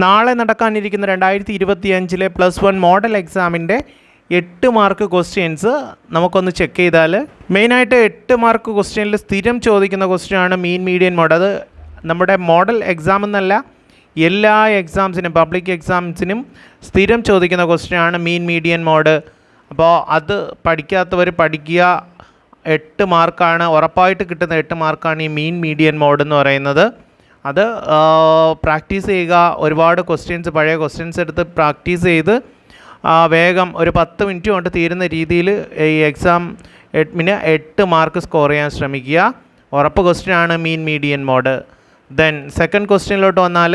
നാളെ നടക്കാനിരിക്കുന്ന 2025 +1 മോഡൽ എക്സാമിൻ്റെ 8 മാർക്ക് ക്വസ്റ്റ്യൻസ് നമുക്കൊന്ന് ചെക്ക് ചെയ്താൽ, മെയിനായിട്ട് 8 മാർക്ക് ക്വസ്റ്റ്യനിൽ സ്ഥിരം ചോദിക്കുന്ന ക്വസ്റ്റ്യനാണ് മീൻ മീഡിയൻ മോഡ്. അത് നമ്മുടെ മോഡൽ എക്സാം എന്നല്ല, എല്ലാ എക്സാംസിനും പബ്ലിക് എക്സാംസിനും സ്ഥിരം ചോദിക്കുന്ന ക്വസ്റ്റ്യനാണ് മീൻ മീഡിയൻ മോഡ്. അപ്പോൾ അത് പഠിക്കാത്തവർ പഠിക്കുക. 8 മാർക്കാണ്, ഉറപ്പായിട്ട് കിട്ടുന്ന 8 മാർക്കാണ് ഈ മീൻ മീഡിയൻ മോഡ് എന്ന് പറയുന്നത്. അത് പ്രാക്ടീസ് ചെയ്യുക. ഒരുപാട് ക്വസ്റ്റ്യൻസ്, പഴയ ക്വസ്റ്റ്യൻസ് എടുത്ത് പ്രാക്ടീസ് ചെയ്ത് വേഗം ഒരു 10 മിനിറ്റ് കൊണ്ട് തീരുന്ന രീതിയിൽ ഈ എക്സാം 8 മാർക്ക് സ്കോർ ചെയ്യാൻ ശ്രമിക്കുക. ഉറപ്പ് ക്വസ്റ്റ്യനാണ് mean median mode. Then second ക്വസ്റ്റ്യനിലോട്ട് വന്നാൽ,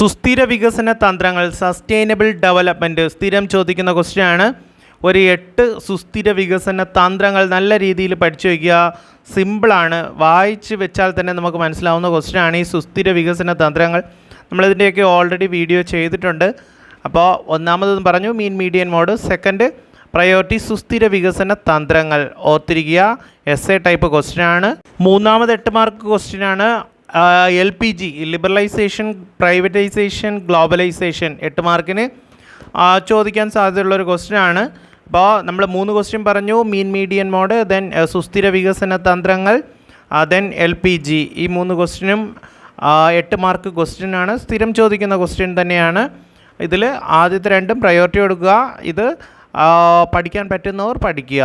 സുസ്ഥിര വികസന തന്ത്രങ്ങൾ, സസ്റ്റൈനബിൾ ഡെവലപ്മെൻറ്റ് സ്ഥിരം ചോദിക്കുന്ന ക്വസ്റ്റ്യനാണ്. ഒരു 8 സുസ്ഥിര വികസന തന്ത്രങ്ങൾ നല്ല രീതിയിൽ പഠിച്ചു വയ്ക്കുക. സിമ്പിളാണ്, വായിച്ച് വെച്ചാൽ തന്നെ നമുക്ക് മനസ്സിലാവുന്ന ക്വസ്റ്റ്യനാണ് ഈ സുസ്ഥിര വികസന തന്ത്രങ്ങൾ. നമ്മളിതിൻ്റെയൊക്കെ ഓൾറെഡി വീഡിയോ ചെയ്തിട്ടുണ്ട്. അപ്പോൾ ഒന്നാമതെന്ന് പറഞ്ഞു mean median mode, second priority സുസ്ഥിര വികസന തന്ത്രങ്ങൾ. ഓർത്തിരിക്കുക, എസ്എ ടൈപ്പ് ക്വസ്റ്റ്യനാണ്. മൂന്നാമത് 8 മാർക്ക് ക്വസ്റ്റ്യനാണ് LPG, ലിബറലൈസേഷൻ, പ്രൈവറ്റൈസേഷൻ, ഗ്ലോബലൈസേഷൻ. 8 മാർക്കിന് ചോദിക്കാൻ സാധ്യതയുള്ളൊരു ക്വസ്റ്റ്യനാണ്. അപ്പോൾ നമ്മൾ 3 ക്വസ്റ്റ്യൻ പറഞ്ഞു, മീൻ മീഡിയൻ മോഡ്, ദെൻ സുസ്ഥിര വികസന തന്ത്രങ്ങൾ, ദെൻ LPG. ഈ 3 ക്വസ്റ്റ്യനും 8 മാർക്ക് ക്വസ്റ്റ്യനാണ്, സ്ഥിരം ചോദിക്കുന്ന ക്വസ്റ്റ്യൻ തന്നെയാണ്. ഇതിൽ ആദ്യത്തെ 2 പ്രയോറിറ്റി കൊടുക്കുക. ഇത് പഠിക്കാൻ പറ്റുന്നവർ പഠിക്കുക.